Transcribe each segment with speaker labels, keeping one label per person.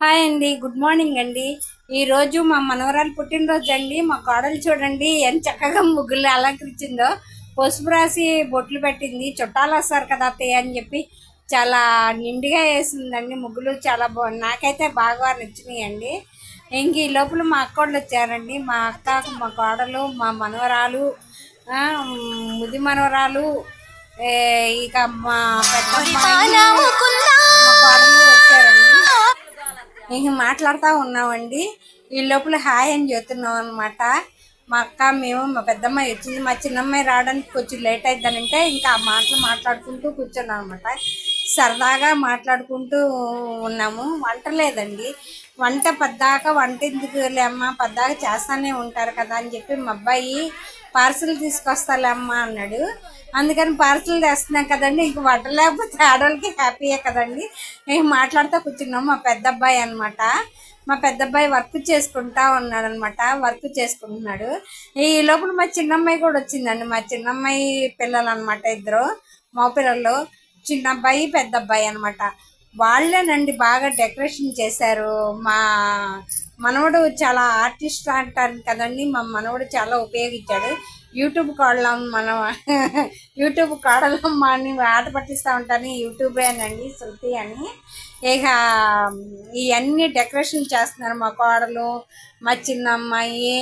Speaker 1: Hi అండి, good morning అండి. ఈరోజు మా మనవరాలు పుట్టినరోజు అండి. మా కోడలు చూడండి ఎంత చక్కగా ముగ్గులు అలంకరించిందో. పసుపు రాసి బొట్లు పెట్టింది. చుట్టాలు వస్తారు కదా అత్తయ్య అని చెప్పి చాలా నిండుగా వేసిందండి. ముగ్గులు చాలా బాగుంది, నాకైతే బాగా నచ్చినాయండి. ఇంక ఈ లోపల మా అక్కోళ్ళు వచ్చారండి. మా అక్క, మా కోడలు, మా మనవరాలు, ముది మనవరాలు, ఇక మా పెద్ద మా కోడలు వచ్చారండి. ఇంక మాట్లాడుతూ ఉన్నామండి. ఈ లోపల హాయ్ అని చెప్తున్నాం అనమాట. మా అక్క, మేము, మా పెద్దమ్మాయి వచ్చింది. మా చిన్నమ్మాయి రావడానికి కొంచెం లేట్ అవుతుందంటే ఇంకా ఆ మాటలు మాట్లాడుకుంటూ కూర్చున్నాం అనమాట. సరదాగా మాట్లాడుకుంటూ ఉన్నాము. వంట లేదండి. వంట ఎందుకు లేమ్మా, పద్దాక చేస్తానే ఉంటారు కదా అని చెప్పి మా అబ్బాయి పార్సల్ తీసుకొస్తాలే అమ్మ అన్నాడు. అందుకని పార్సల్ తెస్తున్నాం కదండి. ఇంక వంట లేకపోతే ఆడవాళ్ళకి హ్యాపీయే కదండి. మేము మాట్లాడుతూ కూర్చున్నాం. మా పెద్ద అబ్బాయి అనమాట. మా పెద్ద అబ్బాయి వర్క్ చేసుకుంటా ఉన్నాడు అనమాట. వర్క్ చేసుకుంటున్నాడు. ఈ లోపల మా చిన్నమ్మాయి కూడా వచ్చిందండి. మా చిన్నమ్మాయి పిల్లలు అనమాట, ఇద్దరు మా పిల్లలు. చిన్న అబ్బాయి, పెద్ద అబ్బాయి అనమాట. వాళ్ళేనండి బాగా డెకరేషన్ చేశారు. మా మనవడు చాలా ఆర్టిస్ట్ అంటారు కదండి. మా మనవడు చాలా ఉపయోగించాడు. యూట్యూబ్ కాడలం మనం యూట్యూబ్ కాడలమ్మ అని ఆట పట్టిస్తూ ఉంటాను. యూట్యూబేనండి, శృతి అని. ఇక ఇవన్నీ డెకరేషన్ చేస్తున్నారు మా కోడలు, మా చిన్న అమ్మాయి,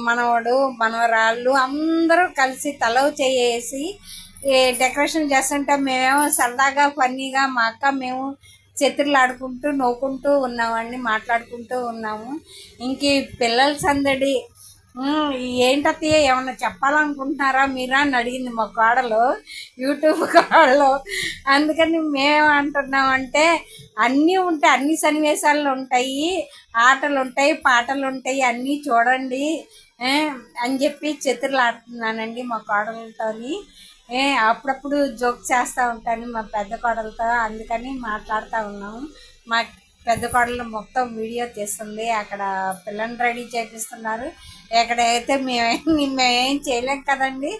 Speaker 1: మనవడు, మనవరాళ్ళు అందరూ కలిసి తలవ చేసి డెకరేషన్ చేస్తుంటే మేమేమో సరదాగా ఫన్నీగా మా అక్క మేము చతుర్లు ఆడుకుంటూ నవ్వుకుంటూ ఉన్నామండి, మాట్లాడుకుంటూ ఉన్నాము. ఇంక పిల్లల సందడి. ఏంటత్తయ్య ఏమన్నా చెప్పాలనుకుంటున్నారా మీరా అని అడిగింది మా కోడలు, యూట్యూబ్ కోడలు. అందుకని మేమేమంటున్నామంటే అన్నీ ఉంటాయి, అన్ని సన్నివేశాలు ఉంటాయి, ఆటలు ఉంటాయి, పాటలు ఉంటాయి, అన్నీ చూడండి అని చెప్పి చతుర్లు ఆడుతున్నానండి మా కోడలతోని. అప్పుడప్పుడు జోక్ చేస్తూ ఉంటాను మా పెద్ద కోడలతో. అందుకని మాట్లాడుతూ ఉన్నాము. మా పెద్ద కోడలు మొత్తం వీడియో తీస్తుంది. అక్కడ పిల్లని రెడీ చేపిస్తున్నారు. ఎక్కడైతే మేమేం చేయలేం కదండి.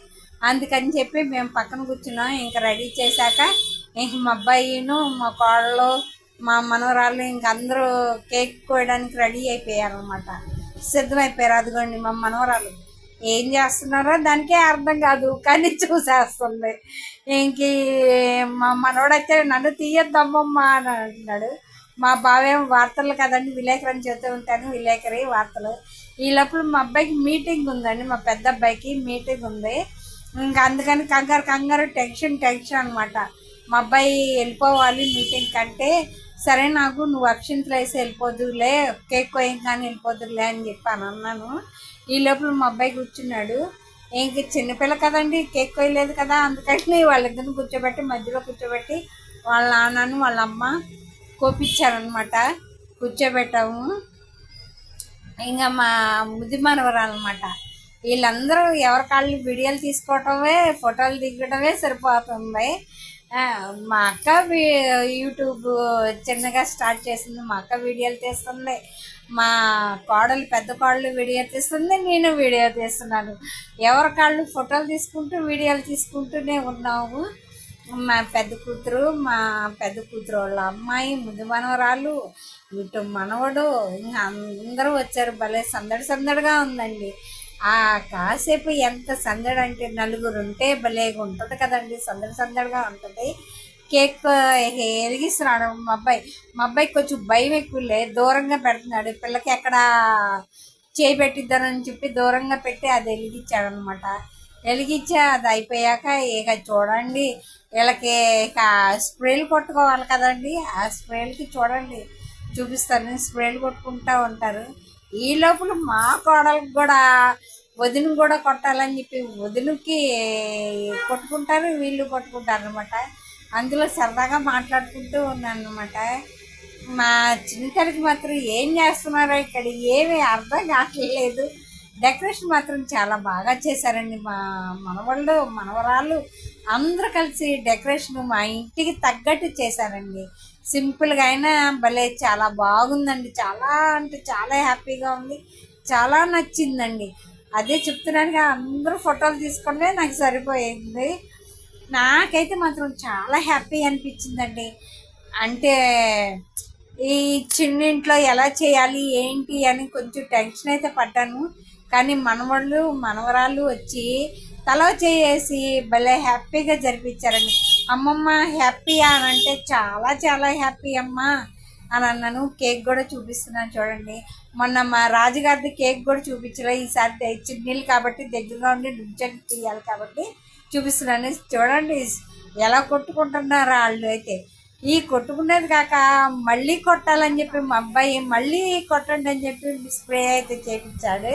Speaker 1: అందుకని చెప్పి మేము పక్కన కూర్చున్నాం. ఇంకా రెడీ చేశాక ఇంక మా అబ్బాయిను, మా కోడలు, మా మనవరాళ్ళు ఇంక అందరూ కేక్ కోయడానికి రెడీ అయిపోయారు అనమాట. సిద్ధమైపోయారు. అదిగోండి మా మనవరాలు ఏం చేస్తున్నారో దానికే అర్థం కాదు, కానీ చూసేస్తుంది. ఇంక మా మనవడైతే నన్ను తీయొద్దమ్మమ్మ అని అంటున్నాడు. మా బావేమో వార్తలు కదండి, విలేకరు అని చెబుతూ ఉంటాను, విలేకరి వార్తలు. ఈ లోపల మా అబ్బాయికి మీటింగ్ ఉందండి, మా పెద్ద అబ్బాయికి మీటింగ్ ఉంది. ఇంకా అందుకని కంగారు టెన్షన్ అనమాట. మా అబ్బాయి వెళ్ళిపోవాలి మీటింగ్ కంటే, సరే నాకు నువ్వు అక్షింతలు వేసి వెళ్ళిపోదులే, కేక్ కోయంగానే వెళ్ళిపోదులే అని చెప్పాను అన్నాను. ఈ లోపల మా అబ్బాయి కూర్చున్నాడు. ఇంక చిన్నపిల్ల కదండి, కేక్ కోయలేదు కదా, అందుకని వాళ్ళిద్దరిని కూర్చోబెట్టి మధ్యలో కూర్చోబెట్టి వాళ్ళ నాన్నను వాళ్ళ అమ్మ కోపించారనమాట. కూర్చోబెట్టాము. ఇంకా మా ముది మనవరాలు అనమాట. వీళ్ళందరూ ఎవరి కాళ్ళు వీడియోలు తీసుకోవటమే, ఫోటోలు దిగడమే సరిపోతుంది. మా అక్క యూట్యూబ్ చిన్నగా స్టార్ట్ చేసింది. మా అక్క వీడియోలు తీస్తుంది. మా కోడలు, పెద్ద కోడలు వీడియో తీస్తుంది, నేను వీడియో తీస్తున్నాను. ఎవరి కాళ్ళు ఫోటోలు తీసుకుంటూ వీడియోలు తీసుకుంటూనే ఉన్నాము. మా పెద్ద కూతురు వాళ్ళ అమ్మాయి, ముద్దు మనవరాలు, ఇటు మనవడు, ఇంకా అందరూ వచ్చారు. భలే సందడిగా ఉందండి. కాసేపు ఎంత సందడి అంటే, నలుగురు ఉంటే భలేగా ఉంటుంది కదండి, సందడిగా ఉంటుంది. కేక్ వెలిగిస్తున్నాడు మా అబ్బాయికి కొంచెం భయం ఎక్కువలే, దూరంగా పెడుతున్నాడు. పిల్లకి ఎక్కడ చేయి పెట్టిద్దానని చెప్పి దూరంగా పెట్టి అది వెలిగించాడు అనమాట. వెలిగించి అది అయిపోయాక ఇక చూడండి, వీళ్ళకి ఇక స్ప్రేలు కొట్టుకోవాలి కదండి. ఆ స్ప్రేలకి చూడండి, చూపిస్తాను, స్ప్రేలు కొట్టుకుంటూ ఉంటారు. ఈ లోపల మా కోడలకు కూడా వదిన కూడా కొట్టాలని చెప్పి వదినకి కొట్టుకుంటారు, వీళ్ళు కొట్టుకుంటారు అనమాట. అందులో సరదాగా మాట్లాడుకుంటూ ఉన్నాను అనమాట. మా చిన్నతడికి మాత్రం ఏం చేస్తున్నారో ఇక్కడ ఏమీ అర్థం కావట్లేదు. డెకరేషన్ మాత్రం చాలా బాగా చేశారండి. మా మనవాళ్ళు, మనవరాళ్ళు అందరూ కలిసి డెకరేషన్ మా ఇంటికి తగ్గట్టు చేశారండి. సింపుల్గా అయినా భలే చాలా బాగుందండి. చాలా అంటే చాలా హ్యాపీగా ఉంది, చాలా నచ్చిందండి. అదే చెప్తున్నానుగా, అందరూ ఫోటోలు తీసుకుంటే నాకు సరిపోయింది. నాకైతే మాత్రం చాలా హ్యాపీ అనిపించిందండి. అంటే ఈ చిన్నింట్లో ఎలా చేయాలి ఏంటి అని కొంచెం టెన్షన్ అయితే పడ్డాను. కానీ మనవాళ్ళు మనవరాళ్ళు వచ్చి తల చేసి భలే హ్యాపీగా జరిపించారండి. అమ్మమ్మ హ్యాపీయా అని అంటే చాలా చాలా హ్యాపీ అమ్మా అని అన్నాను. కేక్ కూడా చూపిస్తున్నాను చూడండి. మొన్న మా రాజుగారిది కేక్ కూడా చూపించలే, ఈసారి చిన్నీళ్ళు కాబట్టి దగ్గరగా ఉండి నుంచొని తీయాలి కాబట్టి చూపిస్తున్నాను. చూడండి ఎలా కొట్టుకుంటున్నారు వాళ్ళు. అయితే ఈ కొట్టుకునేది కాక మళ్ళీ కొట్టాలని చెప్పి మా అబ్బాయి మళ్ళీ కొట్టండి అని చెప్పి స్ప్రే అయితే చేయించాడు.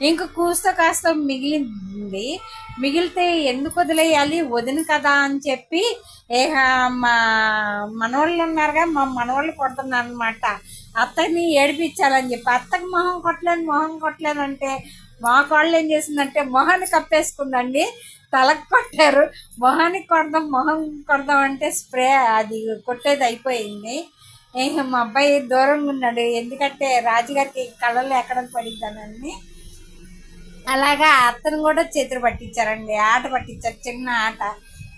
Speaker 1: ఇంక కూస్తో కాస్త మిగిలింది. మిగిలితే ఎందుకు వదిలేయాలి, వదిన కదా అని చెప్పి మా మనవాళ్ళు ఉన్నారుగా, మా మనవాళ్ళు కొడుతున్నారు అనమాట. అత్తని ఏడిపించాలని చెప్పి అత్తకి మొహం కొట్టలేను అంటే మా కాళ్ళు ఏం చేసిందంటే మొహాన్ని కప్పేసుకుందండి. తలకు కొట్టారు. మొహానికి కొడదాం అంటే స్ప్రే అది కొట్టేది అయిపోయింది. మా అబ్బాయి దూరంగా ఉన్నాడు, ఎందుకంటే రాజుగారికి కళ్ళలో ఎక్కడ పడిద్దానని. అలాగా అత్తను కూడా చేతులు పట్టించారండి, ఆట పట్టించారు, చిన్న ఆట.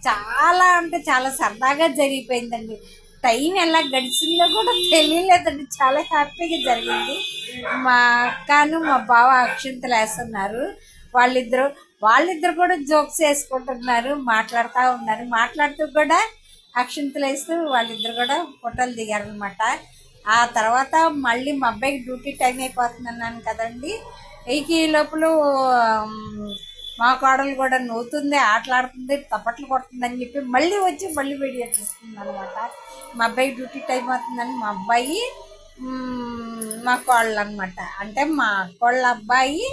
Speaker 1: చాలా అంటే చాలా సరదాగా జరిగిపోయిందండి. టైం ఎలా గడిచిందో కూడా తెలియలేదండి, చాలా హ్యాపీగా జరిగింది. మా అక్కను మా బావ అక్షింతలు వేస్తున్నారు. వాళ్ళిద్దరు కూడా జోక్స్ వేసుకుంటున్నారు, మాట్లాడుతూ ఉన్నారు. మాట్లాడుతూ కూడా అక్షింతలు వేస్తూ వాళ్ళిద్దరు కూడా ఫోటోలు దిగారనమాట. ఆ తర్వాత మళ్ళీ మా అబ్బాయికి డ్యూటీ టైం అయిపోతుంది అన్నాను కదండి. ఈ లోపల మా కోడలు కూడా నవ్వుతుంది, ఆటలాడుతుంది, తప్పట్లు కొడుతుంది అని చెప్పి మళ్ళీ వీడియో తీసుకుంది అనమాట. మా అబ్బాయి డ్యూటీ టైం అవుతుందని మా అబ్బాయి మా కోళ్ళు అనమాట. అంటే మా కోళ్ళ అబ్బాయి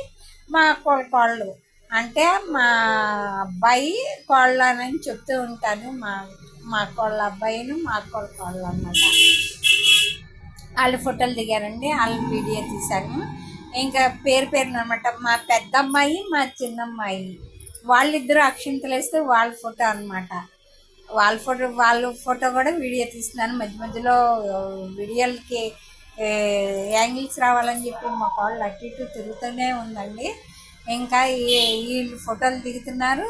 Speaker 1: మా కోళ్ళు అంటే మా అబ్బాయి కోళ్ళ అని చెప్తూ ఉంటాను. మా కోళ్ళ అబ్బాయిను మా కోళ్ళు అనమాట. వాళ్ళు ఫోటోలు దిగారండి, వాళ్ళు వీడియో తీశాను. ఇంకా పేరున అనమాట. మా పెద్దమ్మాయి మా చిన్నమ్మాయి వాళ్ళిద్దరూ అక్షింతలు వేస్తే వాళ్ళ ఫోటో అనమాట. వాళ్ళ ఫోటో కూడా వీడియో తీస్తున్నాను. మధ్యలో వీడియోలకి యాంగిల్స్ రావాలని చెప్పి మా కాళ్ళు అటు ఇటు తిరుగుతూనే ఉందండి. ఇంకా వీళ్ళు ఫోటోలు దిగుతున్నారు,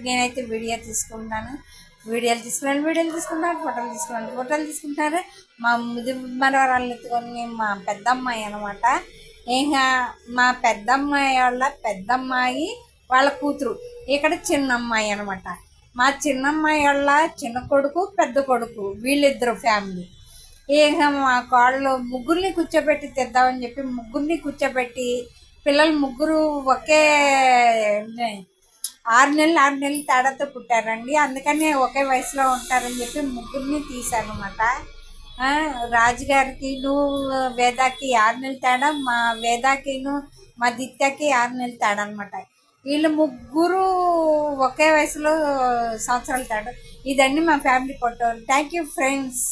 Speaker 1: నేనైతే వీడియో తీసుకుంటాను. వీడియోలు తీసుకుంటారు, ఫోటోలు తీసుకుంటారు. మా మనవరాళ్ళు ఎత్తుకొని మా పెద్దమ్మాయి అనమాట. ఇంకా మా పెద్దమ్మాయి వాళ్ళ కూతురు ఇక్కడ చిన్నమ్మాయి అనమాట. మా చిన్నమ్మాయి వాళ్ళ చిన్న కొడుకు పెద్ద కొడుకు వీళ్ళిద్దరు ఫ్యామిలీ. ఇంకా మా కాళ్ళు ముగ్గురిని కూర్చోబెట్టి తెద్దామని చెప్పి ముగ్గురిని కూర్చోబెట్టి పిల్లలు ముగ్గురు ఒకే 6 నెలలు తేడాతో పుట్టారండి. అందుకని ఒకే వయసులో ఉంటారని చెప్పి ముగ్గురిని తీశాను అనమాట. రాజుగారికి వేదాకి 6 నెలలు తేడా, మా వేదాకిను మా దిత్యకి 6 నెలలు తేడా అనమాట. వీళ్ళు ముగ్గురు ఒకే వయసులో సంవత్సరాలు తేడా. ఇదండి మా family photo. Thank you friends.